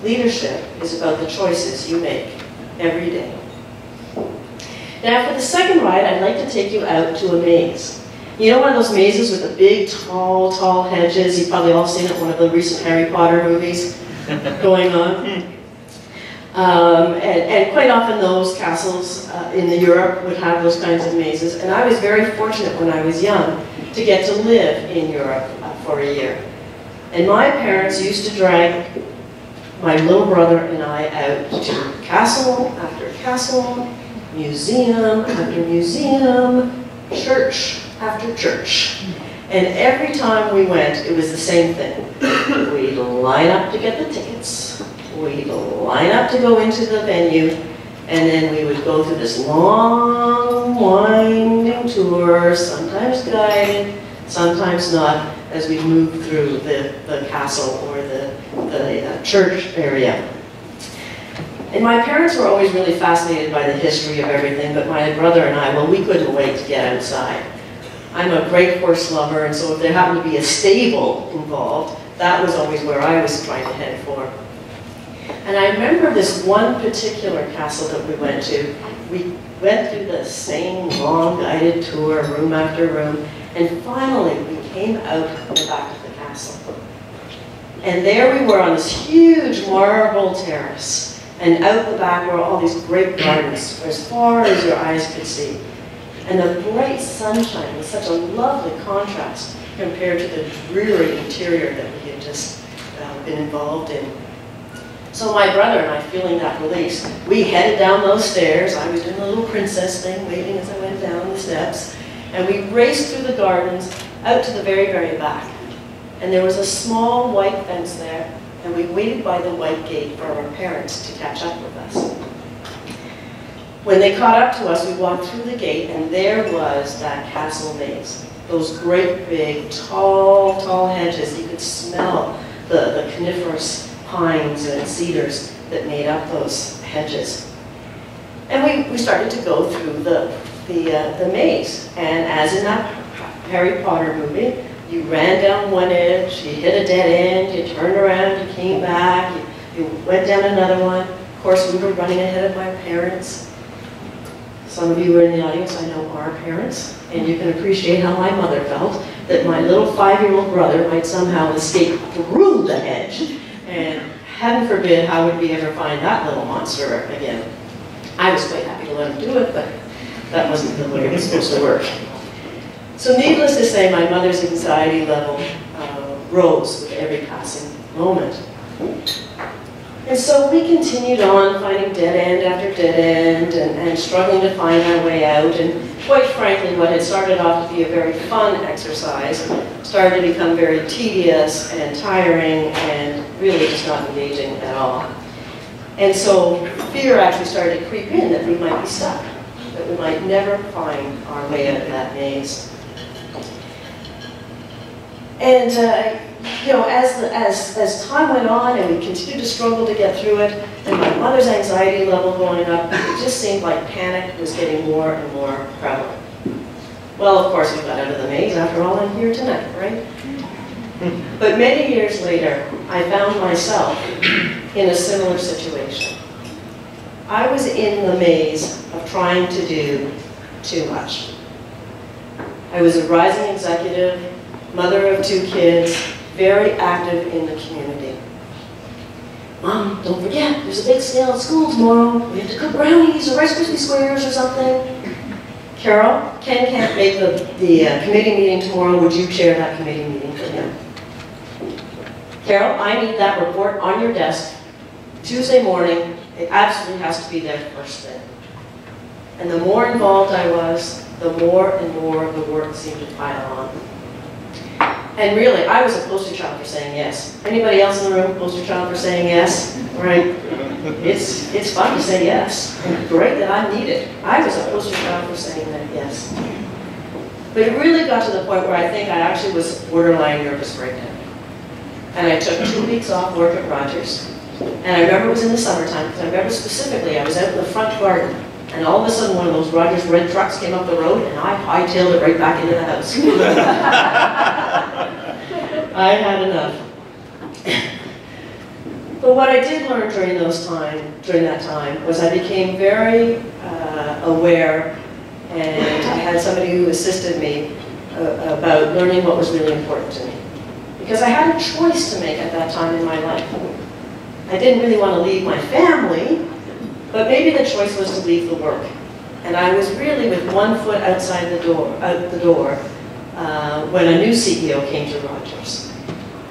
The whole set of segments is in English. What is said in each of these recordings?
Leadership is about the choices you make every day. Now for the second ride, I'd like to take you out to a maze. You know one of those mazes with the big, tall hedges? You've probably all seen it in one of the recent Harry Potter movies going on. And quite often those castles in Europe would have those kinds of mazes. And I was very fortunate when I was young to get to live in Europe for a year. And my parents used to drag my little brother and I out to castle after castle, museum after museum, church after church. And every time we went, it was the same thing. We'd line up to get the tickets. We'd line up to go into the venue, and then we would go through this long, winding tour, sometimes guided, sometimes not, as we moved through the castle or the church area. And my parents were always really fascinated by the history of everything, but my brother and I, well, we couldn't wait to get outside. I'm a great horse lover, and so if there happened to be a stable involved, that was always where I was trying to head for. And I remember this one particular castle that we went to. We went through the same long guided tour, room after room, and finally we came out the back of the castle. And there we were on this huge marble terrace, and out the back were all these great gardens, as far as your eyes could see. And the bright sunshine was such a lovely contrast compared to the dreary interior that we had just been involved in. So my brother and I, feeling that release, we headed down those stairs. I was doing a little princess thing, waving as I went down the steps. And we raced through the gardens out to the very, very back. And there was a small white fence there, and we waited by the white gate for our parents to catch up with us. When they caught up to us, we walked through the gate, and there was that castle maze. Those great big, tall hedges. You could smell the coniferous pines and cedars that made up those hedges. And we started to go through the maze. And as in that Harry Potter movie, you ran down one edge, you hit a dead end, you turned around, you came back, you went down another one. Of course, we were running ahead of my parents. Some of you were in the audience, I know, are parents, and you can appreciate how my mother felt that my little 5-year-old brother might somehow escape through the hedge. And heaven forbid, how would we ever find that little monster again? I was quite happy to let him do it, but that wasn't the way it was supposed to work. So needless to say, my mother's anxiety level rose with every passing moment. And so we continued on, finding dead end after dead end, and struggling to find our way out. And quite frankly, what had started off to be a very fun exercise started to become very tedious and tiring and really just not engaging at all. And so fear actually started to creep in that we might be stuck, that we might never find our way out of that maze. And you know, as time went on and we continued to struggle to get through it, and my mother's anxiety level going up, it just seemed like panic was getting more and more prevalent. Well, of course, we got out of the maze. After all, I'm here tonight, right? But many years later, I found myself in a similar situation. I was in the maze of trying to do too much. I was a rising executive, mother of 2 kids, very active in the community. Mom, don't forget, there's a big sale at school tomorrow. We have to cook brownies or Rice Krispie squares or something. Carol, Ken can't make the committee meeting tomorrow. Would you chair that committee meeting for him? Carol, I need that report on your desk Tuesday morning. It absolutely has to be there first thing. And the more involved I was, the more and more the work seemed to pile on. And really, I was a poster child for saying yes. Anybody else in the room poster child for saying yes? Right? It's fun to say yes. And great that I need it. I was a poster child for saying that yes. But it really got to the point where I think I actually was borderline nervous breakdown. And I took 2 weeks off work at Rogers. And I remember it was in the summertime, because I remember specifically I was out in the front garden, and all of a sudden one of those Rogers red trucks came up the road, and I hightailed it right back into the house. I had enough. But what I did learn during that time was I became very aware, and I had somebody who assisted me about learning what was really important to me. Because I had a choice to make at that time in my life. I didn't really want to leave my family, but maybe the choice was to leave the work. And I was really with one foot outside the door, when a new CEO came to Rogers.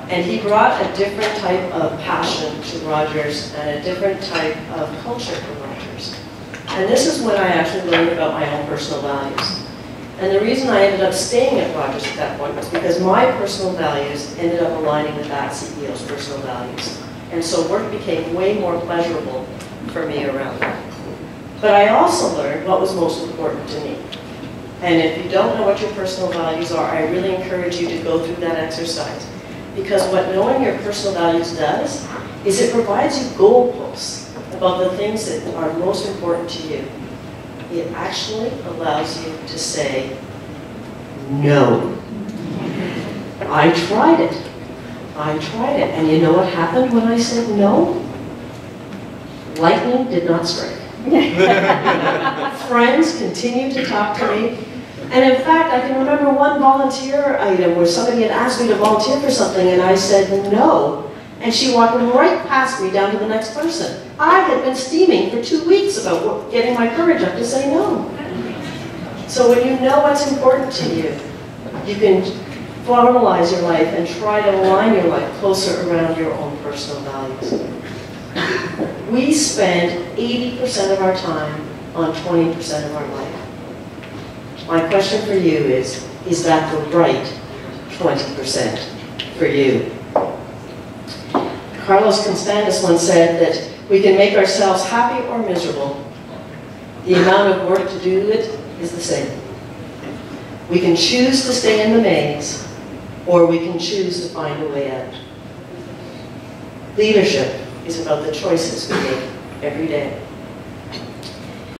And he brought a different type of passion to Rogers and a different type of culture to Rogers. And this is when I actually learned about my own personal values. And the reason I ended up staying at Rogers at that point was because my personal values ended up aligning with that CEO's personal values. And so work became way more pleasurable for me around that. But I also learned what was most important to me. And if you don't know what your personal values are, I really encourage you to go through that exercise. Because what knowing your personal values does is it provides you goalposts about the things that are most important to you. It actually allows you to say, no. I tried it. I tried it. And you know what happened when I said no? Lightning did not strike. Friends continued to talk to me. And in fact, I can remember one volunteer item where somebody had asked me to volunteer for something and I said no. And she walked right past me down to the next person. I had been steaming for 2 weeks about getting my courage up to say no. So when you know what's important to you, you can formalize your life and try to align your life closer around your own personal values. We spend 80% of our time on 20% of our life. My question for you is that the right 20% for you? Carlos Constantis once said that we can make ourselves happy or miserable. The amount of work to do it is the same. We can choose to stay in the maze, or we can choose to find a way out. Leadership is about the choices we make every day.